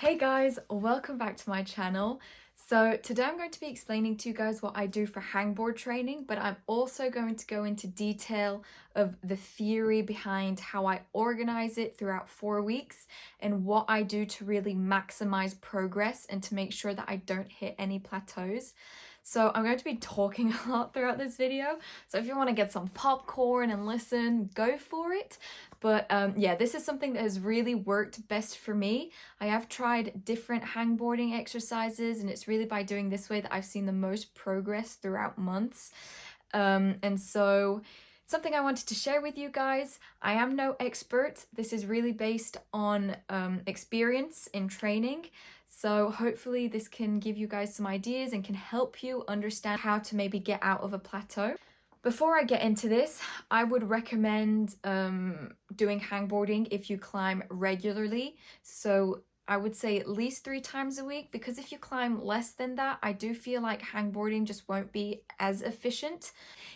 Hey guys, welcome back to my channel. So today I'm going to be explaining to you guys what I do for hangboard training, but I'm also going to go into detail of the theory behind how I organize it throughout 4 weeks and what I do to really maximize progress and to make sure that I don't hit any plateaus. So I'm going to be talking a lot throughout this video, so if you want to get some popcorn and listen, go for it. But yeah, this is something that has really worked best for me. I have tried different hangboarding exercises, and it's really by doing this way that I've seen the most progress throughout months. And so something I wanted to share with you guys. I am no expert. This is really based on experience in training. So hopefully this can give you guys some ideas and can help you understand how to maybe get out of a plateau. Before I get into this, I would recommend doing hangboarding if you climb regularly. So I would say at least 3 times a week, because if you climb less than that, I do feel like hangboarding just won't be as efficient.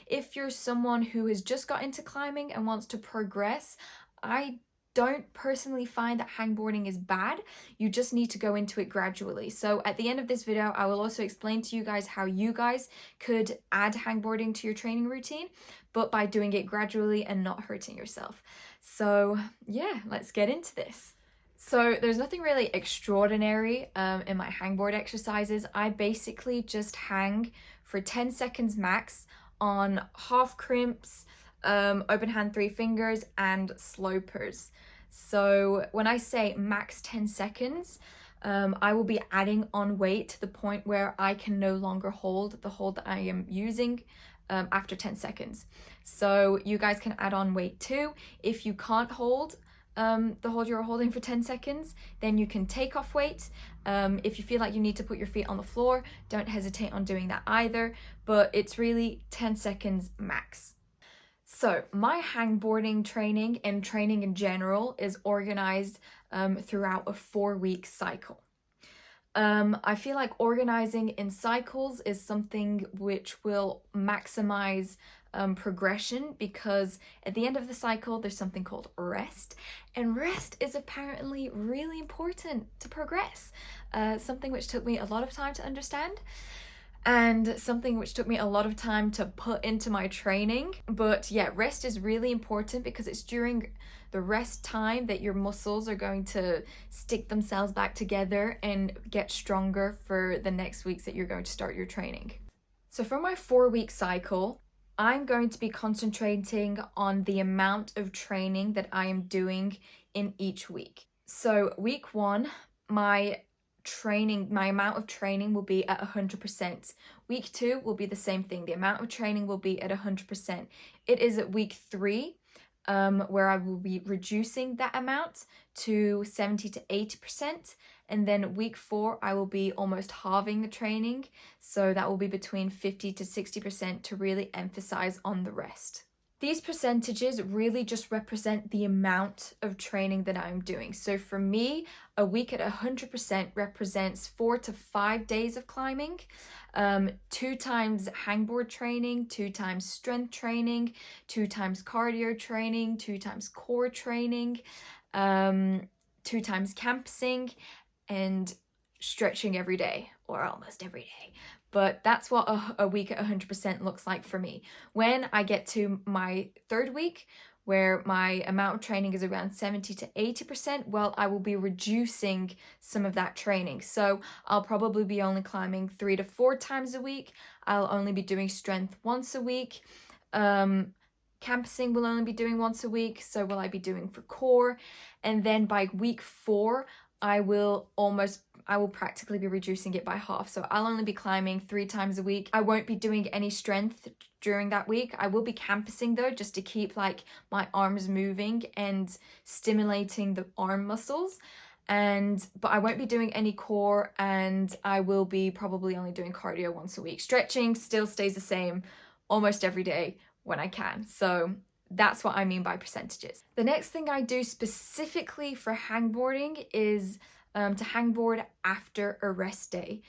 If you're someone who has just got into climbing and wants to progress, I don't personally find that hangboarding is bad. You just need to go into it gradually. So at the end of this video, I will also explain to you guys how you guys could add hangboarding to your training routine, but by doing it gradually and not hurting yourself. So yeah, let's get into this. So there's nothing really extraordinary in my hangboard exercises. I basically just hang for 10 seconds max on half crimps, open hand 3 fingers, and slopers. So when I say max 10 seconds, I will be adding on weight to the point where I can no longer hold the hold that I am using after 10 seconds. So you guys can add on weight too. If you can't hold the hold you're holding for 10 seconds, then you can take off weight. If you feel like you need to put your feet on the floor, don't hesitate on doing that either, but it's really 10 seconds max. So my hangboarding training and training in general is organized throughout a 4-week cycle. I feel like organizing in cycles is something which will maximize progression, because at the end of the cycle there's something called rest, and rest is apparently really important to progress. Something which took me a lot of time to understand, and something which took me a lot of time to put into my training. But yeah, rest is really important because it's during the rest time that your muscles are going to stick themselves back together and get stronger for the next weeks that you're going to start your training. So for my 4-week cycle, I'm going to be concentrating on the amount of training that I am doing in each week. So week 1, my amount of training will be at 100%. Week 2 will be the same thing. The amount of training will be at 100%. It is at week 3 where I will be reducing that amount to 70 to 80%. And then week 4, I will be almost halving the training. So that will be between 50 to 60% to really emphasize on the rest. These percentages really just represent the amount of training that I'm doing. So for me, a week at 100% represents 4 to 5 days of climbing, 2 times hangboard training, 2 times strength training, 2 times cardio training, 2 times core training, 2 times campsing, and stretching every day, or almost every day. But that's what a week at 100% looks like for me. When I get to my 3rd week, where my amount of training is around 70 to 80%, well, I will be reducing some of that training. So I'll probably be only climbing 3 to 4 times a week. I'll only be doing strength once a week. Campsing will only be doing once a week. So will I be doing for core? And then by week 4, I will practically be reducing it by half. So I'll only be climbing 3 times a week. I won't be doing any strength during that week. I will be campusing though, just to keep like my arms moving and stimulating the arm muscles. But I won't be doing any core, and I will be probably only doing cardio once a week. Stretching still stays the same almost every day when I can. So that's what I mean by percentages. The next thing I do specifically for hangboarding is to hangboard after a rest day.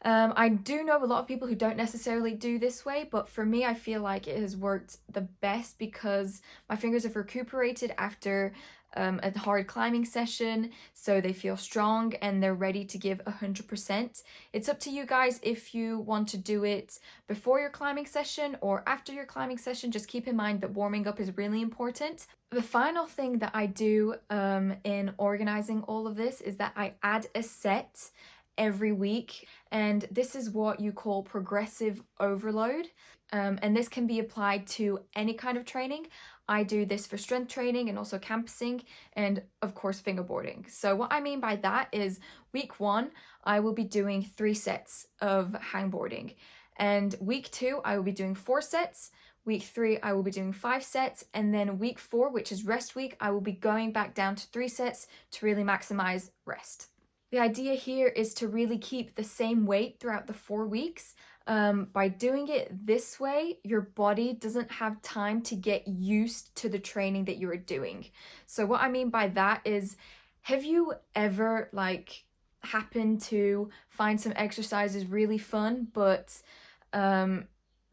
I do know a lot of people who don't necessarily do this way, but for me, I feel like it has worked the best because my fingers have recuperated after a hard climbing session, so they feel strong and they're ready to give 100%. It's up to you guys if you want to do it before your climbing session or after your climbing session. Just keep in mind that warming up is really important. The final thing that I do in organizing all of this is that I add a set every week, and this is what you call progressive overload. And this can be applied to any kind of training. I do this for strength training and also campusing and of course fingerboarding. So what I mean by that is week 1, I will be doing 3 sets of hangboarding. And week 2, I will be doing 4 sets. Week 3, I will be doing 5 sets. And then week 4, which is rest week, I will be going back down to 3 sets to really maximize rest. The idea here is to really keep the same weight throughout the 4 weeks. By doing it this way, your body doesn't have time to get used to the training that you are doing. So what I mean by that is, have you ever happened to find some exercises really fun, but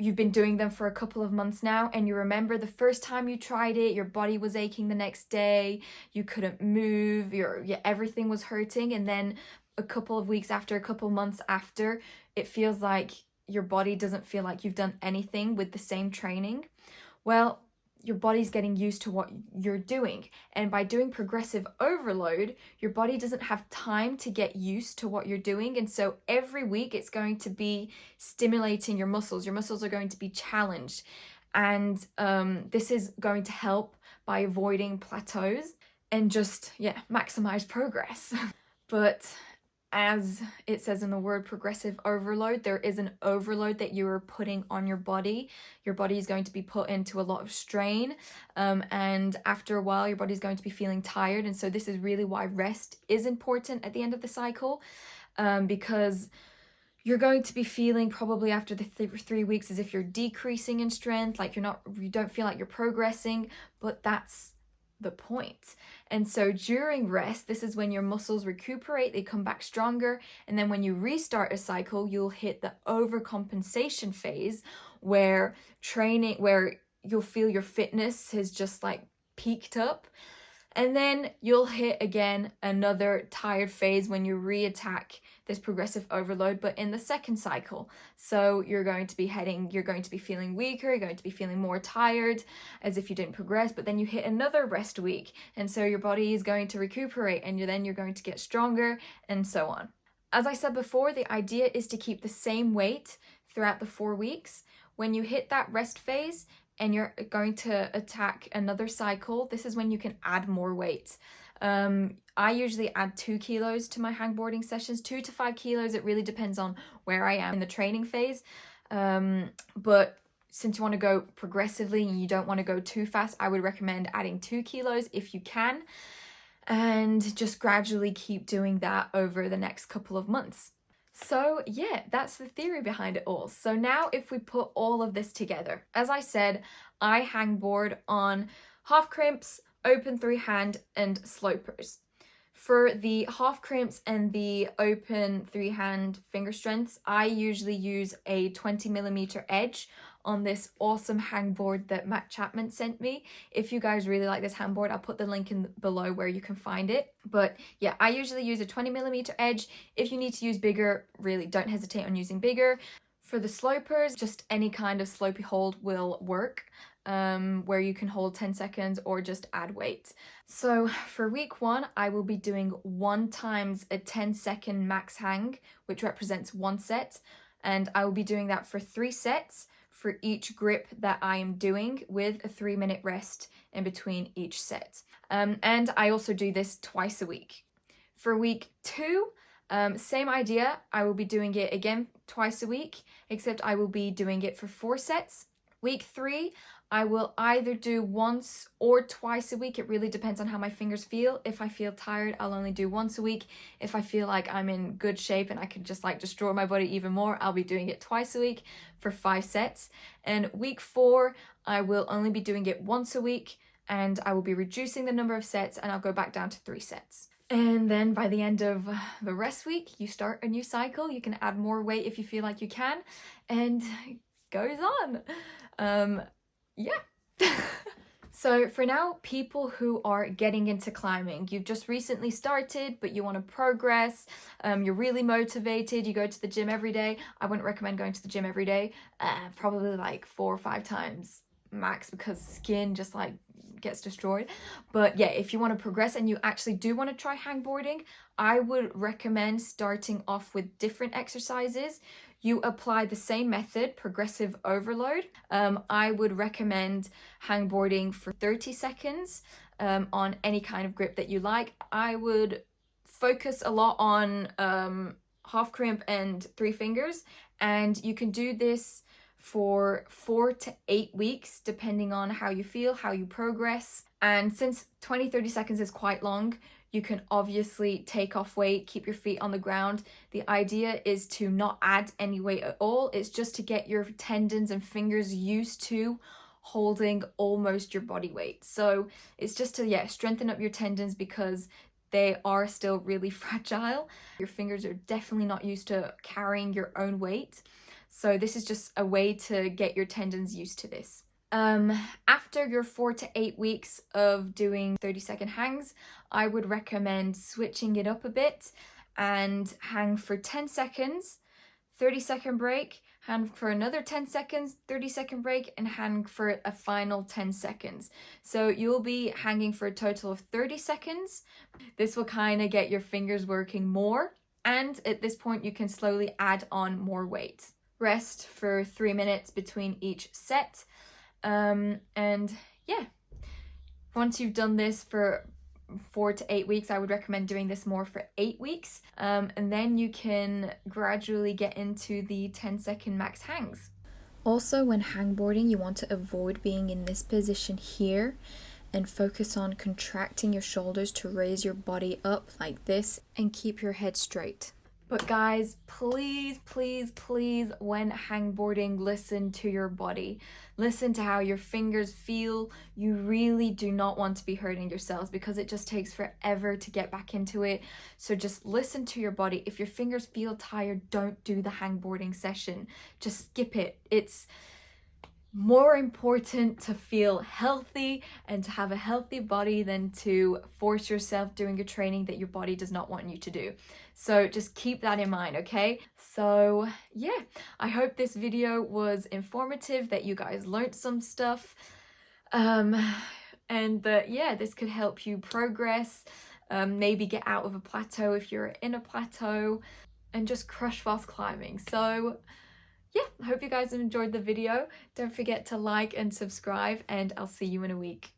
you've been doing them for a couple of months now, and you remember the first time you tried it, your body was aching the next day, you couldn't move, everything was hurting, and then a couple of weeks after, a couple months after, it feels like your body doesn't feel like you've done anything with the same training? Well, your body's getting used to what you're doing. And by doing progressive overload, your body doesn't have time to get used to what you're doing. And so every week it's going to be stimulating your muscles. Your muscles are going to be challenged. And this is going to help by avoiding plateaus and just, maximize progress. But as it says in the word progressive overload, there is an overload that you are putting on your body. Your body is going to be put into a lot of strain, and after a while your body is going to be feeling tired. And so this is really why rest is important at the end of the cycle, because you're going to be feeling probably after the 3 weeks as if you're decreasing in strength, like you don't feel like you're progressing, but that's the point. And so during rest, this is when your muscles recuperate, they come back stronger, and then when you restart a cycle, you'll hit the overcompensation phase where you'll feel your fitness has just peaked up. And then you'll hit again another tired phase when you re-attack this progressive overload, but in the second cycle. So you're going to be feeling weaker, you're going to be feeling more tired, as if you didn't progress, but then you hit another rest week. And so your body is going to recuperate, and then you're going to get stronger, and so on. As I said before, the idea is to keep the same weight throughout the 4 weeks. When you hit that rest phase, and you're going to attack another cycle, this is when you can add more weight. I usually add 2 kilos to my hangboarding sessions, 2 to 5 kilos. It really depends on where I am in the training phase. But since you want to go progressively and you don't want to go too fast, I would recommend adding 2 kilos if you can, and just gradually keep doing that over the next couple of months. So that's the theory behind it all. So now if we put all of this together, as I said, I hangboard on half crimps, open 3-hand, and slopers. For the half crimps and the open 3-hand finger strengths, I usually use a 20mm edge on this awesome hangboard that Matt Chapman sent me. If you guys really like this hangboard, I'll put the link in below where you can find it. But I usually use a 20mm edge. If you need to use bigger, really don't hesitate on using bigger. For the slopers, just any kind of slopey hold will work, where you can hold 10 seconds or just add weight. So for week 1, I will be doing 1 times a 10-second max hang, which represents 1 set. And I will be doing that for 3 sets for each grip that I am doing, with a 3-minute rest in between each set. And I also do this twice a week. For week 2, same idea. I will be doing it again twice a week, except I will be doing it for 4 sets. Week 3, I will either do once or twice a week. It really depends on how my fingers feel. If I feel tired, I'll only do once a week. If I feel like I'm in good shape and I can just destroy my body even more, I'll be doing it twice a week for 5 sets. And week 4, I will only be doing it once a week, and I will be reducing the number of sets, and I'll go back down to 3 sets. And then by the end of the rest week, you start a new cycle. You can add more weight if you feel like you can, and it goes on. So for now, people who are getting into climbing, you've just recently started, but you want to progress, you're really motivated, you go to the gym every day. I wouldn't recommend going to the gym every day, probably like 4 or 5 times max, because skin just like gets destroyed. But yeah, if you want to progress and you actually do want to try hangboarding, I would recommend starting off with different exercises. You apply the same method, progressive overload. I would recommend hangboarding for 30 seconds on any kind of grip that you like. I would focus a lot on half crimp and 3 fingers, and you can do this for 4 to 8 weeks depending on how you feel, how you progress. And since 20-30 seconds is quite long, you can obviously take off weight, keep your feet on the ground. The idea is to not add any weight at all. It's just to get your tendons and fingers used to holding almost your body weight. So it's just to, yeah, strengthen up your tendons because they are still really fragile. Your fingers are definitely not used to carrying your own weight. So this is just a way to get your tendons used to this. After your 4 to 8 weeks of doing 30-second hangs, I would recommend switching it up a bit and hang for 10 seconds, 30-second break, hang for another 10 seconds, 30-second break, and hang for a final 10 seconds. So you'll be hanging for a total of 30 seconds. This will kind of get your fingers working more, and at this point you can slowly add on more weight. Rest for 3 minutes between each set. And yeah, once you've done this for 4 to 8 weeks, I would recommend doing this more for 8 weeks. And then you can gradually get into the 10-second max hangs. Also, when hangboarding, you want to avoid being in this position here and focus on contracting your shoulders to raise your body up like this and keep your head straight. But guys, please, please, please, when hangboarding, listen to your body. Listen to how your fingers feel. You really do not want to be hurting yourselves because it just takes forever to get back into it. So just listen to your body. If your fingers feel tired, don't do the hangboarding session. Just skip it. It's more important to feel healthy and to have a healthy body than to force yourself doing a training that your body does not want you to do. So just keep that in mind, okay? So yeah, I hope this video was informative, that you guys learned some stuff, and that, yeah, this could help you progress, maybe get out of a plateau if you're in a plateau, and just crush whilst climbing. So yeah, I hope you guys enjoyed the video. Don't forget to like and subscribe, and I'll see you in a week.